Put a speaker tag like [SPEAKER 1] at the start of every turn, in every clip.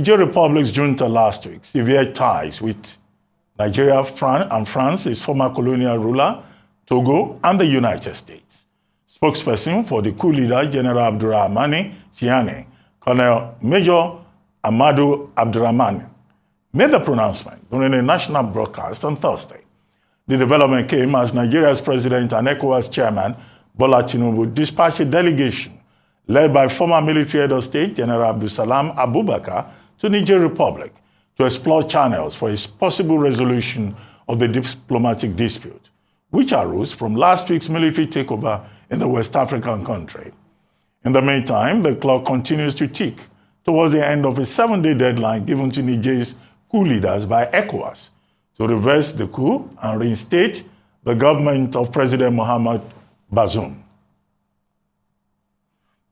[SPEAKER 1] Niger Republic's junta last week severed ties with Nigeria and France, its former colonial ruler, Togo, and the United States. Spokesperson for the coup leader, General Abdurrahmani Chiani, Colonel Major Amadou Abdurrahman, made the pronouncement during a national broadcast on Thursday. The development came as Nigeria's president and ECOWAS chairman, Bola Tinubu, dispatched a delegation led by former military head of state, General Abdulsalam Abubakar, to Niger Republic to explore channels for a possible resolution of the diplomatic dispute, which arose from last week's military takeover in the West African country. In the meantime, the clock continues to tick towards the end of a 7-day deadline given to Niger's coup leaders by ECOWAS to reverse the coup and reinstate the government of President Mohamed Bazoum.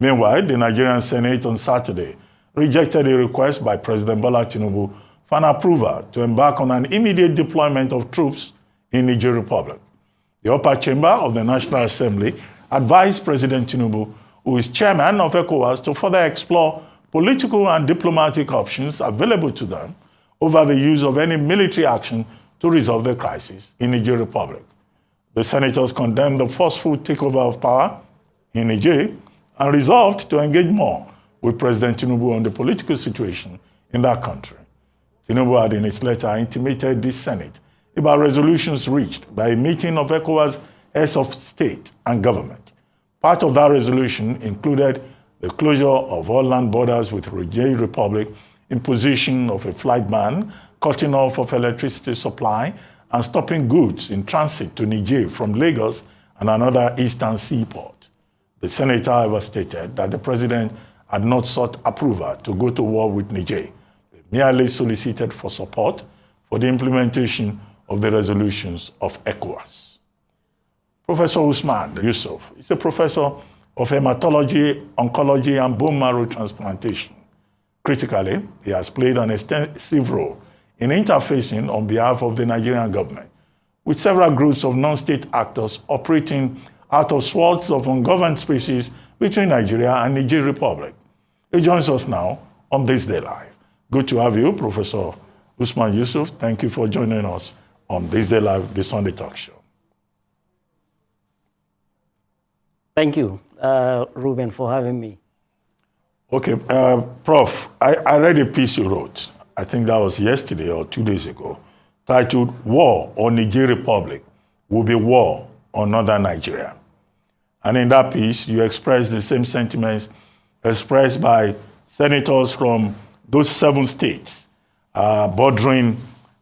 [SPEAKER 1] Meanwhile, the Nigerian Senate on Saturday rejected a request by President Bola Tinubu for an approval to embark on an immediate deployment of troops in Niger Republic. The upper chamber of the National Assembly advised President Tinubu, who is chairman of ECOWAS, to further explore political and diplomatic options available to them over the use of any military action to resolve the crisis in Niger Republic. The senators condemned the forceful takeover of power in Niger and resolved to engage more with President Tinubu on the political situation in that country. Tinubu had in its letter intimated the Senate about resolutions reached by a meeting of ECOWAS heads of state and government. Part of that resolution included the closure of all land borders with Niger Republic, imposition of a flight ban, cutting off of electricity supply, and stopping goods in transit to Niger from Lagos and another eastern seaport. The senator, however, stated that the president had not sought approval to go to war with Niger. They merely solicited for support for the implementation of the resolutions of ECOWAS. Professor Usman Yusuf is a professor of hematology, oncology, and bone marrow transplantation. Critically, he has played an extensive role in interfacing on behalf of the Nigerian government with several groups of non-state actors operating out of swaths of ungoverned spaces between Nigeria and Niger Republic. He joins us now on This Day Live. Good to have you, Professor Usman Yusuf. Thank you for joining us on This Day Live, the Sunday Talk Show.
[SPEAKER 2] Thank you, Ruben, for having me.
[SPEAKER 1] Okay, Prof, I read a piece you wrote, I think that was yesterday or 2 days ago, titled War on Niger Republic Will Be War on Northern Nigeria. And in that piece, you expressed the same sentiments expressed by senators from those 7 states bordering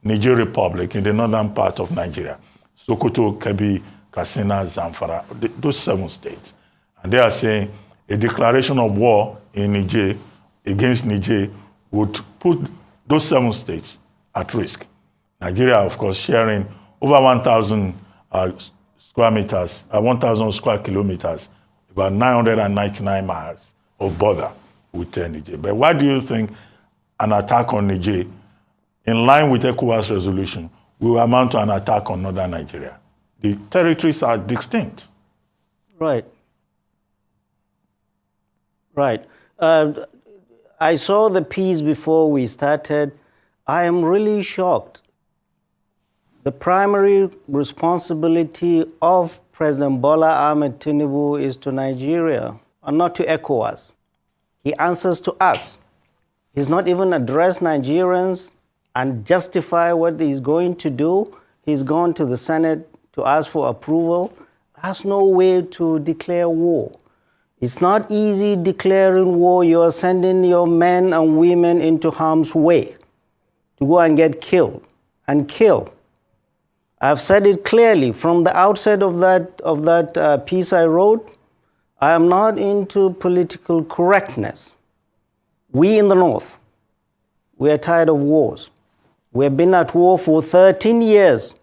[SPEAKER 1] Niger Republic in the northern part of Nigeria, Sokoto, Kebbi, Katsina, Zamfara, those 7 states. And they are saying a declaration of war in Niger against Niger would put those 7 states at risk. Nigeria, of course, sharing over 1,000 square meters, 1,000 square kilometers, about 999 miles of border with Niger. But why do you think an attack on Niger, in line with ECOWAS resolution, will amount to an attack on northern Nigeria? The territories are distinct.
[SPEAKER 2] Right. Right. I saw the piece before we started. I am really shocked. The primary responsibility of President Bola Ahmed Tinubu is to Nigeria and not to ECOWAS. He answers to us. He's not even addressed Nigerians and justify what he's going to do. He's gone to the Senate to ask for approval. There's no way to declare war. It's not easy declaring war. You're sending your men and women into harm's way to go and get killed and kill. I've said it clearly from the outset of that piece I wrote. I am not into political correctness. We in the North, we are tired of wars. We have been at war for 13 years,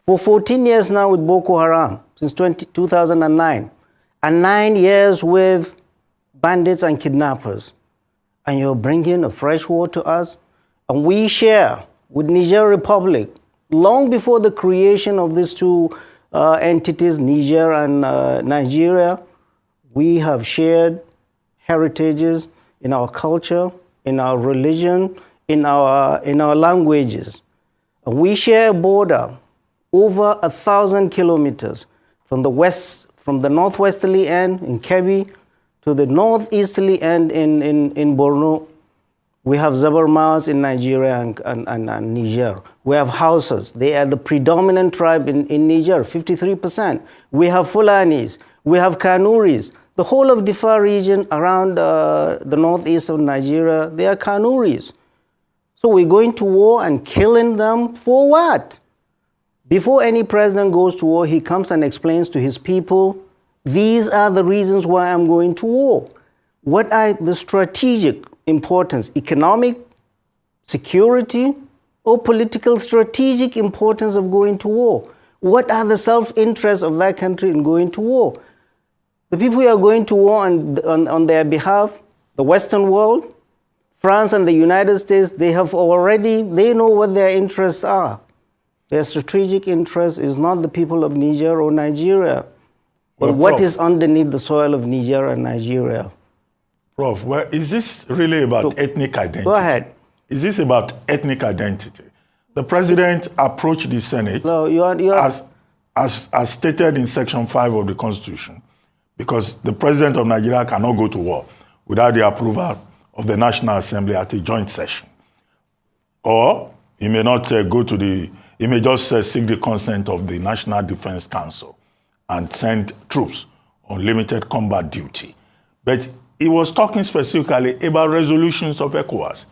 [SPEAKER 2] for 14 years now with Boko Haram, since 2009, and 9 years with bandits and kidnappers. And you're bringing a fresh war to us? And we share with Niger Republic, long before the creation of these 2 entities, Niger and Nigeria, we have shared heritages in our culture, in our religion, in our languages. And we share a border over 1,000 kilometers from the northwesterly end in Kebbi to the northeasterly end in Borno. We have Zabarmas in Nigeria and Niger. We have Hausas. They are the predominant tribe in Niger, 53%. We have Fulanis. We have Kanuris. The whole of Diffa region around the northeast of Nigeria, they are Kanuris. So we're going to war and killing them for what? Before any president goes to war, he comes and explains to his people, these are the reasons why I'm going to war. What are the strategic importance, economic, security, or political strategic importance of going to war? What are the self-interests of that country in going to war? The people who are going to war on their behalf, the Western world, France and the United States, they know what their interests are. Their strategic interest is not the people of Niger or Nigeria, but what is underneath the soil of Niger and Nigeria.
[SPEAKER 1] Prof, well, is this really about ethnic identity?
[SPEAKER 2] Go ahead.
[SPEAKER 1] Is this about ethnic identity? The president approached the Senate as stated in Section 5 of the Constitution, because the president of Nigeria cannot go to war without the approval of the National Assembly at a joint session. Or he may not he may just seek the consent of the National Defense Council and send troops on limited combat duty. But he was talking specifically about resolutions of ECOWAS.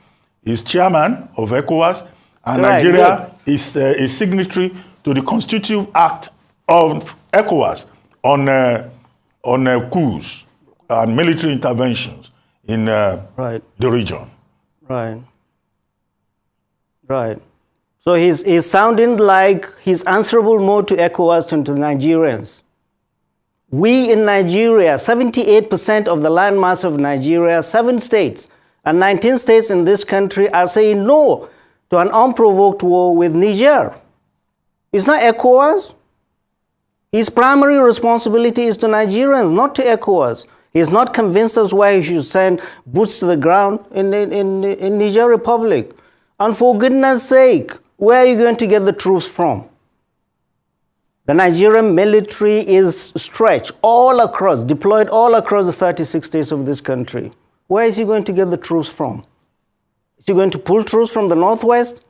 [SPEAKER 1] He's chairman of ECOWAS, and Nigeria is a signatory to the Constitutive Act of ECOWAS on coups and military interventions in the region.
[SPEAKER 2] Right. So he's sounding like he's answerable more to ECOWAS than to Nigerians. We in Nigeria, 78% of the landmass of Nigeria, 7 states and 19 states in this country are saying no to an unprovoked war with Niger. It's not ECOWAS. His primary responsibility is to Nigerians, not to ECOWAS. He's not convinced us why he should send boots to the ground in Niger Republic. And for goodness sake, where are you going to get the troops from? The Nigerian military is stretched all across, deployed all across the 36 states of this country. Where is he going to get the troops from? Is he going to pull troops from the northwest,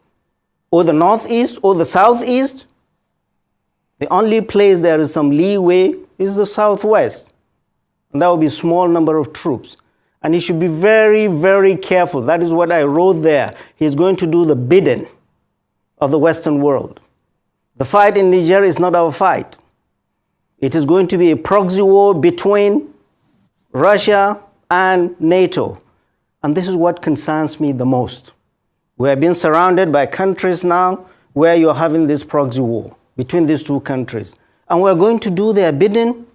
[SPEAKER 2] or the northeast, or the southeast? The only place there is some leeway is the southwest. And that will be a small number of troops. And he should be very, very careful. That is what I wrote there. He's going to do the bidding of the Western world. The fight in Niger is not our fight. It is going to be a proxy war between Russia and NATO. And this is what concerns me the most. We have been surrounded by countries now where you're having this proxy war between these two countries. And we're going to do their bidding.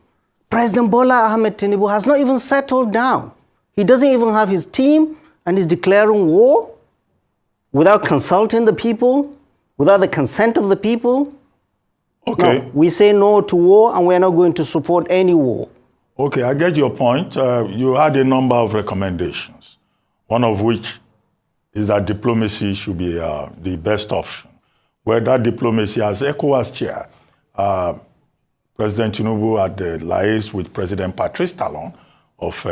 [SPEAKER 2] President Bola Ahmed Tinubu has not even settled down. He doesn't even have his team, and he's declaring war without consulting the people, without the consent of the people.
[SPEAKER 1] Okay.
[SPEAKER 2] No, we say no to war, and we're not going to support any war.
[SPEAKER 1] Okay, I get your point. You had a number of recommendations, one of which is that diplomacy should be the best option. Where that diplomacy, as ECOWAS chair, President Tinubu had liaised with President Patrice Talon of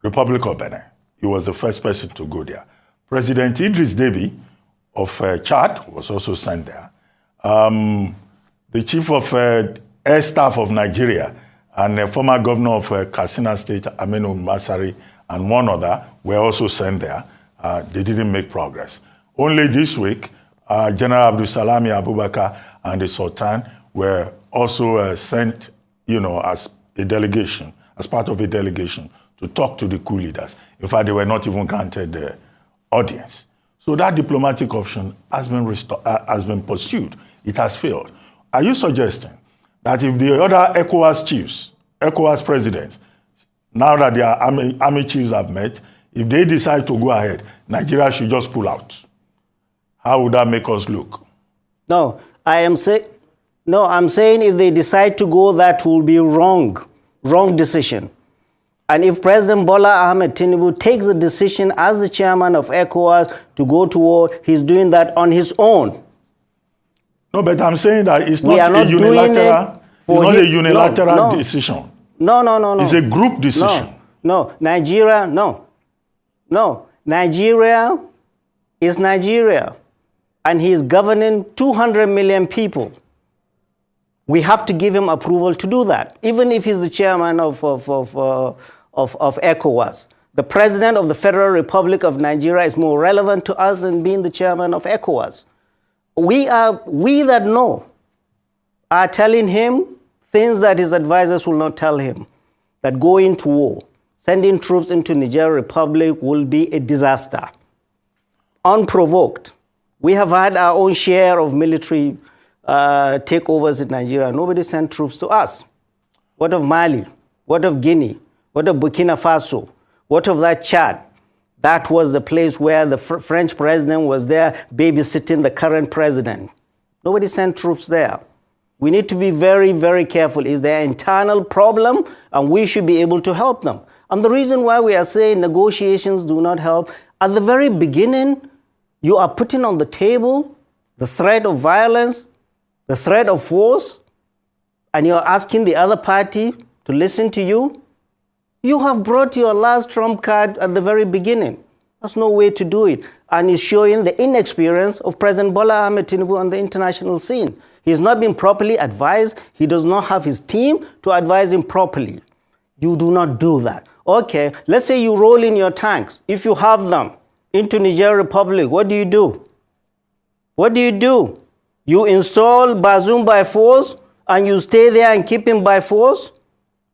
[SPEAKER 1] Republic of Benin. He was the first person to go there. President Idris Deby of Chad was also sent there. The chief of air staff of Nigeria and former governor of Katsina State, Aminu Masari, and one other were also sent there. They didn't make progress. Only this week, General Abdul Salami Abubakar and the Sultan were also sent, as a delegation, as part of a delegation, to talk to the coup leaders. In fact, they were not even granted the audience. So that diplomatic option has been pursued. It has failed. Are you suggesting that if the other ECOWAS chiefs, ECOWAS presidents, now that their army chiefs have met, if they decide to go ahead, Nigeria should just pull out? How would that make us look?
[SPEAKER 2] No, I'm saying if they decide to go, that will be wrong decision. And if President Bola Ahmed Tinubu takes the decision as the chairman of ECOWAS to go to war, he's doing that on his own.
[SPEAKER 1] No, but I'm saying that it's not a unilateral decision.
[SPEAKER 2] No.
[SPEAKER 1] It's a group decision.
[SPEAKER 2] No. Nigeria, no. Nigeria is Nigeria. And he is governing 200 million people. We have to give him approval to do that, even if he's the chairman of ECOWAS. The president of the Federal Republic of Nigeria is more relevant to us than being the chairman of ECOWAS. We that know are telling him things that his advisors will not tell him, that going to war, sending troops into Niger Republic will be a disaster, unprovoked. We have had our own share of military takeovers in Nigeria. Nobody sent troops to us. What of Mali? What of Guinea? What of Burkina Faso? What of that Chad? That was the place where the French president was there babysitting the current president. Nobody sent troops there. We need to be very, very careful. Is there an internal problem? And we should be able to help them. And the reason why we are saying negotiations do not help, at the very beginning, you are putting on the table the threat of violence, the threat of force, and you're asking the other party to listen to you. You have brought your last trump card at the very beginning. That's no way to do it. And it's showing the inexperience of President Bola Ahmed Tinubu on the international scene. He's not been properly advised. He does not have his team to advise him properly. You do not do that. Okay, let's say you roll in your tanks, if you have them, into Niger Republic. What do you do? What do you do? You install Bazoum by force and you stay there and keep him by force?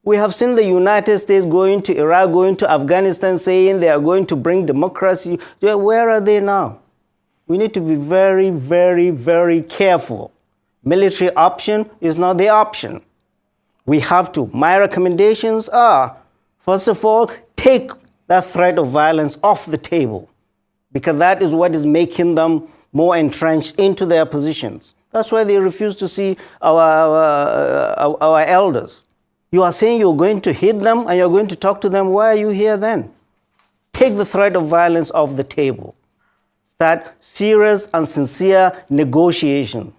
[SPEAKER 2] We have seen the United States going to Iraq, going to Afghanistan, saying they are going to bring democracy. Where are they now? We need to be very, very, very careful. Military option is not the option. We have to. My recommendations are, first of all, take that threat of violence off the table, because that is what is making them more entrenched into their positions. That's why they refuse to see our elders. You are saying you're going to hit them and you're going to talk to them. Why are you here then? Take the threat of violence off the table. Start serious and sincere negotiation.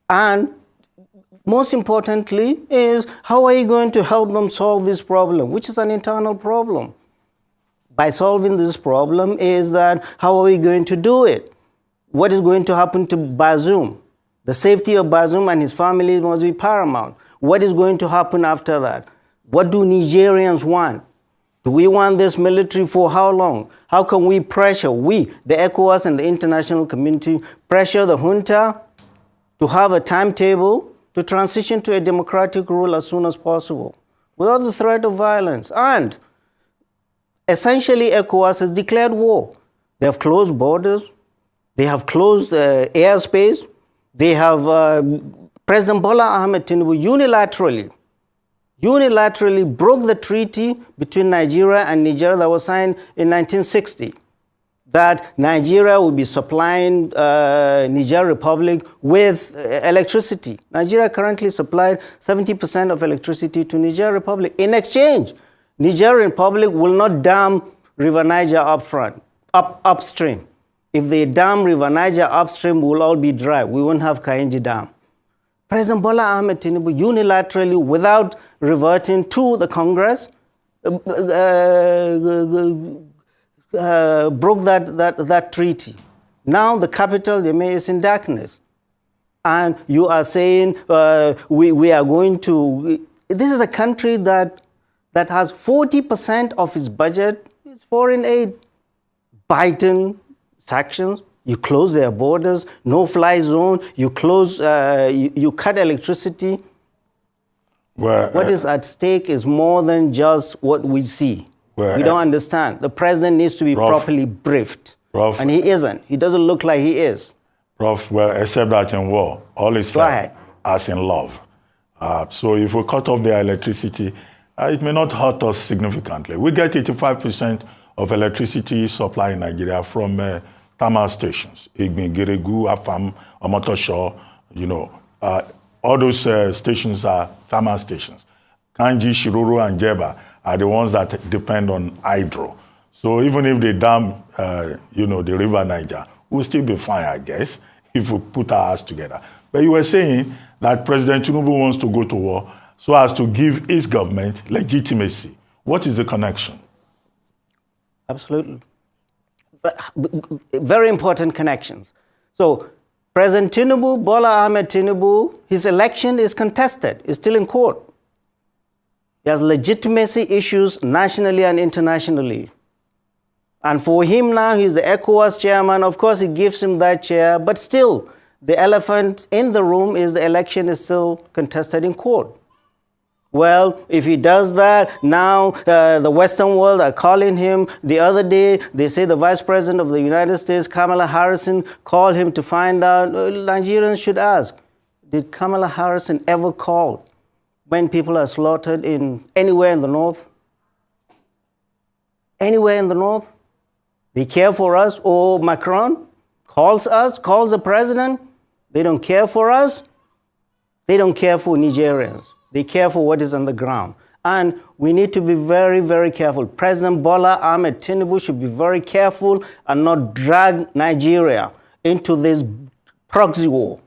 [SPEAKER 2] And most importantly is, how are you going to help them solve this problem, which is an internal problem? By solving this problem is that, how are we going to do it? What is going to happen to Bazoum? The safety of Bazoum and his family must be paramount. What is going to happen after that? What do Nigerians want? Do we want this military for how long? How can we pressure, the ECOWAS and the international community, pressure the junta to have a timetable to transition to a democratic rule as soon as possible, without the threat of violence? And essentially, ECOWAS has declared war. They have closed borders. They have closed airspace. They have, President Bola Ahmed Tinubu unilaterally broke the treaty between Nigeria and Niger that was signed in 1960, that Nigeria would be supplying Niger Republic with electricity. Nigeria currently supplied 70% of electricity to Niger Republic. In exchange, Niger Republic will not dam River Niger upstream. If they dam River Niger upstream, we'll all be dry. We won't have Kainji Dam. President Bola Ahmed Tinubu unilaterally, without reverting to the Congress, broke that treaty. Now the capital, Niamey, is in darkness. And you are saying we are going to... This is a country that has 40% of its budget is foreign aid. Biden sanctions, you close their borders, no-fly zone, you close, you cut electricity.
[SPEAKER 1] Well,
[SPEAKER 2] what is at stake is more than just what we see. Well, we don't understand. The president needs to be properly briefed. And he isn't. He doesn't look like he is.
[SPEAKER 1] Prof, well, except that in war, all is fair, as in love. So if we cut off their electricity, it may not hurt us significantly. We get 85% of electricity supply in Nigeria from thermal stations. Igbin, Geregu, Afam, Omotosho, all those stations are thermal stations. Kanji, Shiruru, and Jeba are the ones that depend on hydro. So even if they dam, the river Niger, we'll still be fine, I guess, if we put our hearts together. But you were saying that President Tinubu wants to go to war so as to give his government legitimacy. What is the connection?
[SPEAKER 2] Absolutely. Very important connections. So President Tinubu, Bola Ahmed Tinubu, his election is contested, is still in court. He has legitimacy issues nationally and internationally. And for him now, he's the ECOWAS chairman. Of course, it gives him that chair, but still, the elephant in the room is the election is still contested in court. Well, if he does that, now the Western world are calling him. The other day, they say the Vice President of the United States, Kamala Harris, called him to find out. Nigerians should ask, did Kamala Harris ever call when people are slaughtered anywhere in the north? Anywhere in the north? They care for us. Or Macron calls us, calls the president. They don't care for us. They don't care for Nigerians. They care for what is on the ground. And we need to be very, very careful. President Bola Ahmed Tinubu should be very careful and not drag Nigeria into this proxy war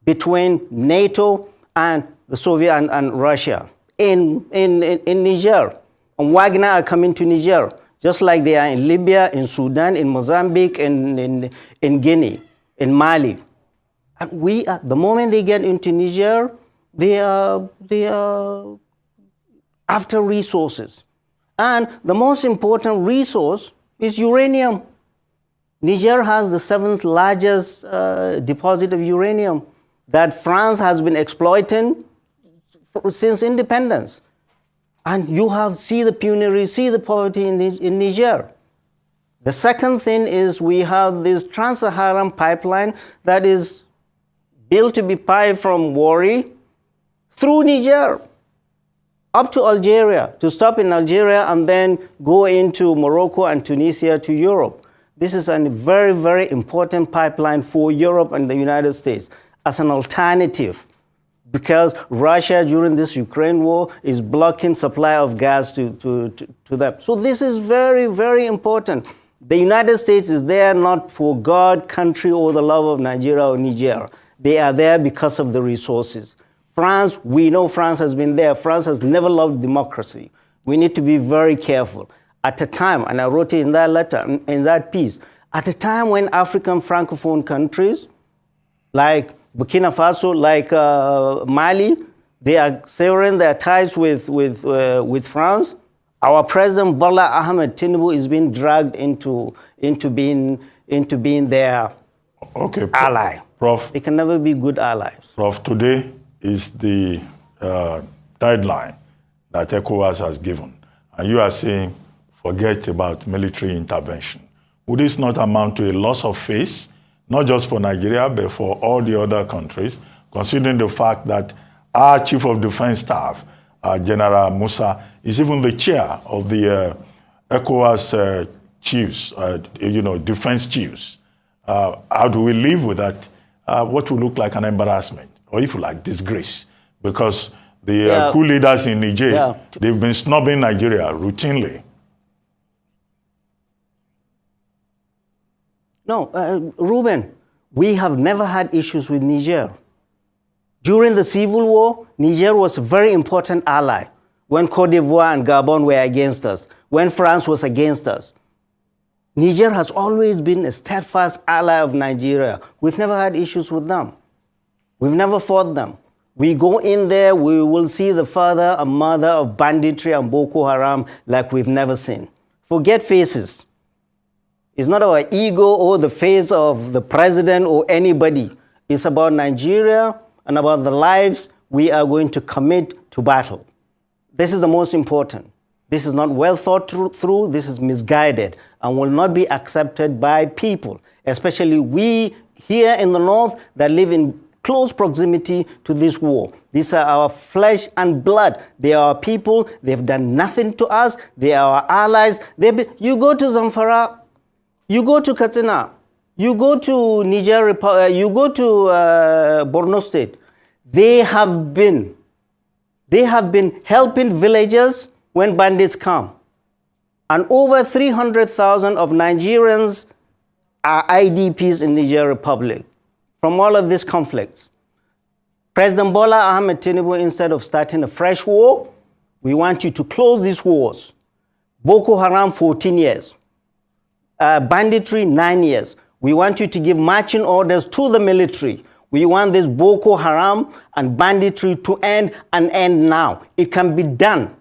[SPEAKER 2] between NATO and the Soviet and Russia in Niger. And Wagner are coming to Niger, just like they are in Libya, in Sudan, in Mozambique, in Guinea, in Mali. And the moment they get into Niger, they are after resources. And the most important resource is uranium. Niger has the 7th largest deposit of uranium that France has been exploiting since independence. And see the penury, see the poverty in Niger. The second thing is we have this Trans-Saharan pipeline that is built to be piped from Warri through Niger up to Algeria, to stop in Algeria and then go into Morocco and Tunisia to Europe. This is a very, very important pipeline for Europe and the United States as an alternative, because Russia during this Ukraine war is blocking supply of gas to them. So this is very, very important. The United States is there not for God, country, or the love of Nigeria or Niger. They are there because of the resources. France, we know France has been there. France has never loved democracy. We need to be very careful. At a time, and I wrote it in that letter, in that piece, at a time when African Francophone countries, like Burkina Faso, like Mali, they are severing their ties with France. Our president, Bola Ahmed Tinubu, is being dragged into being their ally.
[SPEAKER 1] Prof.
[SPEAKER 2] They can never be good allies.
[SPEAKER 1] Prof, today is the deadline that ECOWAS has given. And you are saying, forget about military intervention. Would this not amount to a loss of face, not just for Nigeria, but for all the other countries, considering the fact that our Chief of Defense Staff, General Musa, is even the chair of the ECOWAS chiefs, defense chiefs? How do we live with that? What will look like an embarrassment, or if you like, disgrace, because the coup leaders in Niger, they've been snubbing Nigeria routinely.
[SPEAKER 2] No, Ruben, we have never had issues with Niger. During the civil war, Niger was a very important ally when Cote d'Ivoire and Gabon were against us, when France was against us. Niger has always been a steadfast ally of Nigeria. We've never had issues with them. We've never fought them. We go in there, we will see the father and mother of banditry and Boko Haram like we've never seen. Forget faces. It's not our ego or the face of the president or anybody. It's about Nigeria and about the lives we are going to commit to battle. This is the most important. This is not well thought through. This is misguided and will not be accepted by people, especially we here in the north that live in close proximity to this war. These are our flesh and blood. They are our people. They've done nothing to us. They are our allies. You go to Zamfara, you go to Katsina, you go to Niger, you go to Borno State. They have been helping villagers when bandits come. And over 300,000 of Nigerians are IDPs in Niger Republic from all of these conflicts. President Bola Ahmed Tinubu, instead of starting a fresh war, we want you to close these wars. Boko Haram, 14 years. Banditry, 9 years. We want you to give marching orders to the military. We want this Boko Haram and banditry to end and end now. It can be done.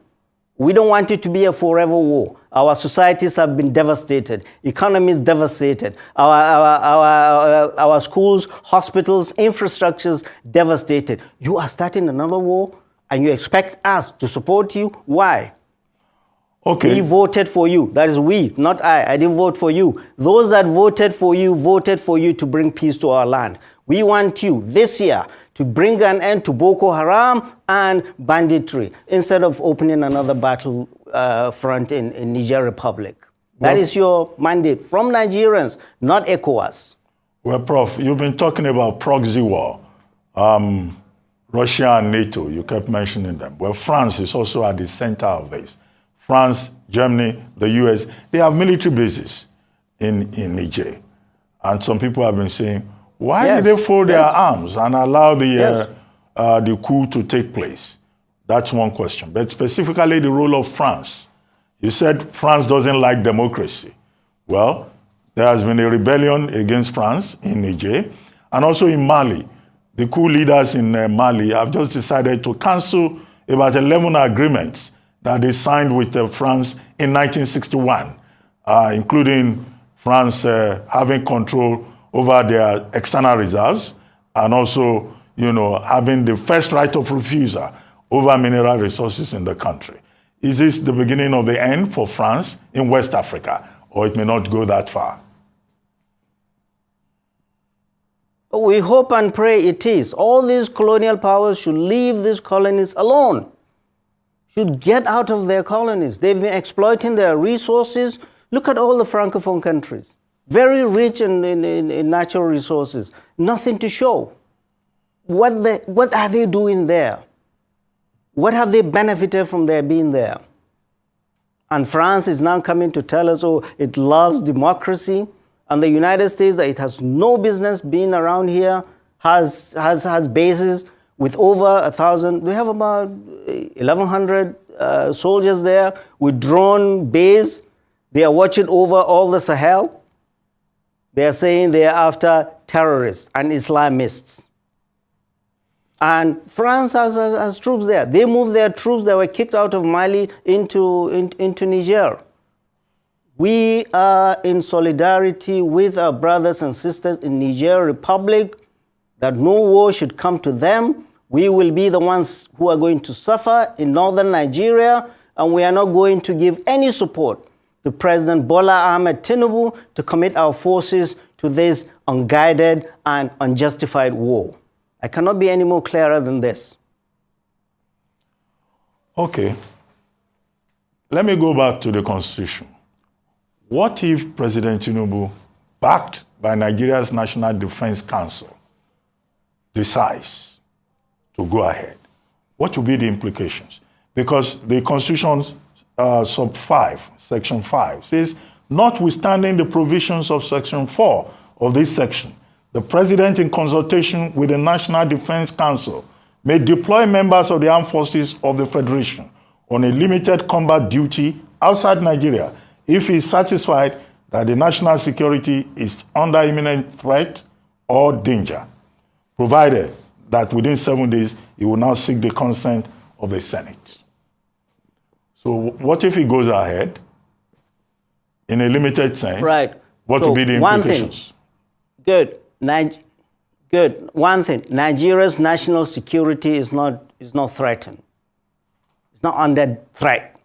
[SPEAKER 2] We don't want it to be a forever war. Our societies have been devastated. Economies devastated. Our schools, hospitals, infrastructures devastated. You are starting another war and you expect us to support you? Why?
[SPEAKER 1] Okay.
[SPEAKER 2] We voted for you. That is we, not I. I didn't vote for you. Those that voted for you to bring peace to our land. We want you this year to bring an end to Boko Haram and banditry instead of opening another battle front in Niger Republic. That is your mandate from Nigerians, not ECOWAS.
[SPEAKER 1] Well, Prof, you've been talking about proxy war. Russia and NATO, you kept mentioning them. Well, France is also at the center of this. France, Germany, the US, they have military bases in Niger. And some people have been saying, why did they fold their arms and allow the coup to take place? That's one question. But specifically the role of France. You said France doesn't like democracy. Well, there has been a rebellion against France in Niger and also in Mali. The coup leaders in Mali have just decided to cancel about 11 agreements that they signed with France in 1961, including France having control over their external reserves and also, having the first right of refusal over mineral resources in the country. Is this the beginning of the end for France in West Africa, or it may not go that far?
[SPEAKER 2] We hope and pray it is. All these colonial powers should leave these colonies alone. Should get out of their colonies. They've been exploiting their resources. Look at all the Francophone countries. Very rich in natural resources. Nothing to show. What are they doing there? What have they benefited from their being there? And France is now coming to tell us, oh, it loves democracy. And the United States, that it has no business being around here, has bases with over 1,000. We have about 1,100 soldiers there with drone base. They are watching over all the Sahel. They are saying they are after terrorists and Islamists. And France has troops there. They moved their troops that were kicked out of Mali into Niger. We are in solidarity with our brothers and sisters in Niger Republic that no war should come to them. We will be the ones who are going to suffer in northern Nigeria, and we are not going to give any support to President Bola Ahmed Tinubu to commit our forces to this unguided and unjustified war. I cannot be any more clearer than this.
[SPEAKER 1] Okay. Let me go back to the Constitution. What if President Tinubu, backed by Nigeria's National Defense Council, decides to go ahead? What will be the implications? Because the Constitution's sub 5, section 5, says, notwithstanding the provisions of section 4 of this section, the President, in consultation with the National Defense Council, may deploy members of the armed forces of the Federation on a limited combat duty outside Nigeria if he is satisfied that the national security is under imminent threat or danger, provided that within 7 days he will now seek the consent of the Senate. So what if he goes ahead in a limited sense?
[SPEAKER 2] Right.
[SPEAKER 1] What will be the implications?
[SPEAKER 2] Good. Good. One thing, Nigeria's national security is not threatened. It's not under threat.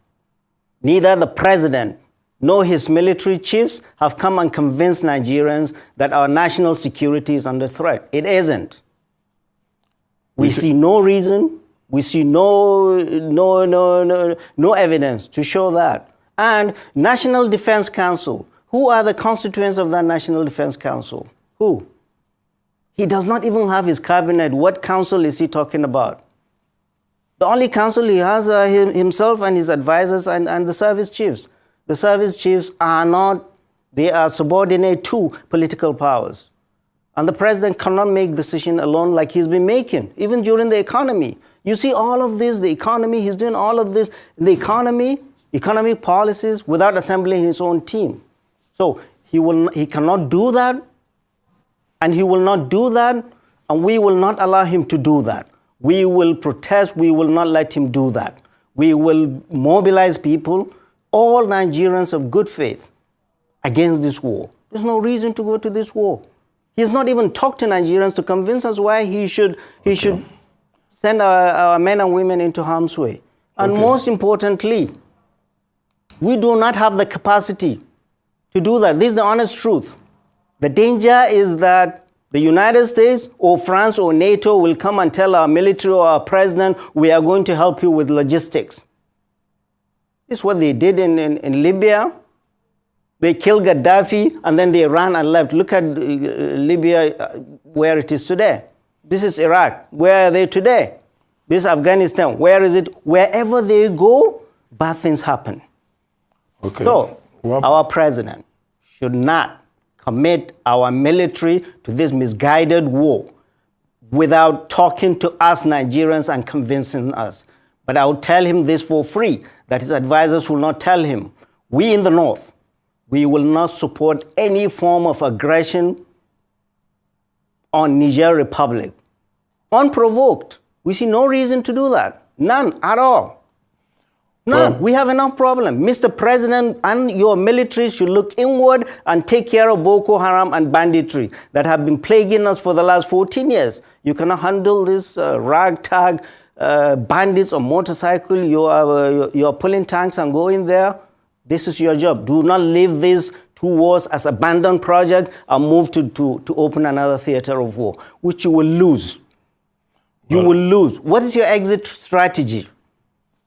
[SPEAKER 2] Neither the president nor his military chiefs have come and convinced Nigerians that our national security is under threat. It isn't. We see no reason. We see no evidence to show that. And National Defense Council, who are the constituents of that National Defense Council? Who? He does not even have his cabinet. What council is he talking about? The only counsel he has himself and his advisors and the service chiefs. The service chiefs are not, they are subordinate to political powers. And the president cannot make decisions alone like he's been making, even during the economy. You see all of this, the economy, he's doing all of this, the economic policies without assembling his own team. So he cannot do that, and he will not do that, and we will not allow him to do that. We will protest, we will not let him do that. We will mobilize people, all Nigerians of good faith, against this war. There's no reason to go to this war. He's not even talked to Nigerians to convince us why he should send our men and women into harm's way. And most importantly, we do not have the capacity to do that. This is the honest truth. The danger is that the United States or France or NATO will come and tell our military or our president, we are going to help you with logistics. This is what they did in Libya. They killed Gaddafi and then they ran and left. Look at Libya, where it is today. This is Iraq. Where are they today? This is Afghanistan. Where is it? Wherever they go, bad things happen.
[SPEAKER 1] Okay.
[SPEAKER 2] So, our president should not commit our military to this misguided war without talking to us Nigerians and convincing us. But I will tell him this for free, that his advisors will not tell him. We in the North, we will not support any form of aggression on Niger Republic. Unprovoked. We see no reason to do that. None at all. None. We have enough problem. Mr. President and your military should look inward and take care of Boko Haram and banditry that have been plaguing us for the last 14 years. You cannot handle this ragtag bandits on motorcycle. You are pulling tanks and going there. This is your job. Do not leave these two wars as abandoned project and move to open another theater of war, which you will lose. You will lose. What is your exit strategy?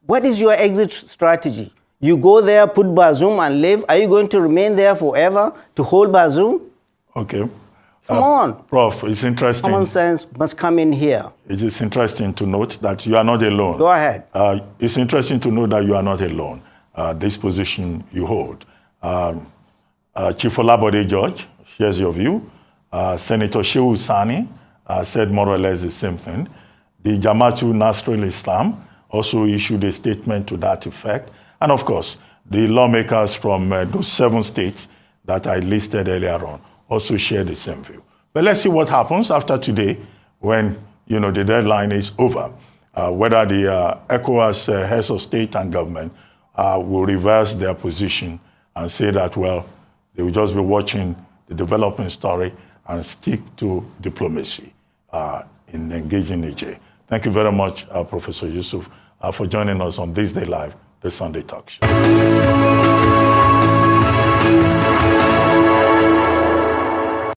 [SPEAKER 2] What is your exit strategy? You go there, put Bazoum and live. Are you going to remain there forever to hold Bazoum?
[SPEAKER 1] Okay.
[SPEAKER 2] Come on.
[SPEAKER 1] Prof, it's interesting.
[SPEAKER 2] Common sense must come in here.
[SPEAKER 1] It is interesting to note that you are not alone.
[SPEAKER 2] Go ahead.
[SPEAKER 1] It's interesting to know that you are not alone. This position you hold. Chief Olabode George shares your view. Senator Shehu Sani said more or less the same thing. The Jamaatul Nasrul Islam also issued a statement to that effect. And of course, the lawmakers from those 7 states that I listed earlier on also share the same view. But let's see what happens after today when the deadline is over. Whether the ECOWAS heads of state and government will reverse their position and say that, well, they will just be watching the developing story and stick to diplomacy in engaging Niger. Thank you very much, Professor Yusuf, for joining us on This Day Live, the Sunday Talk Show.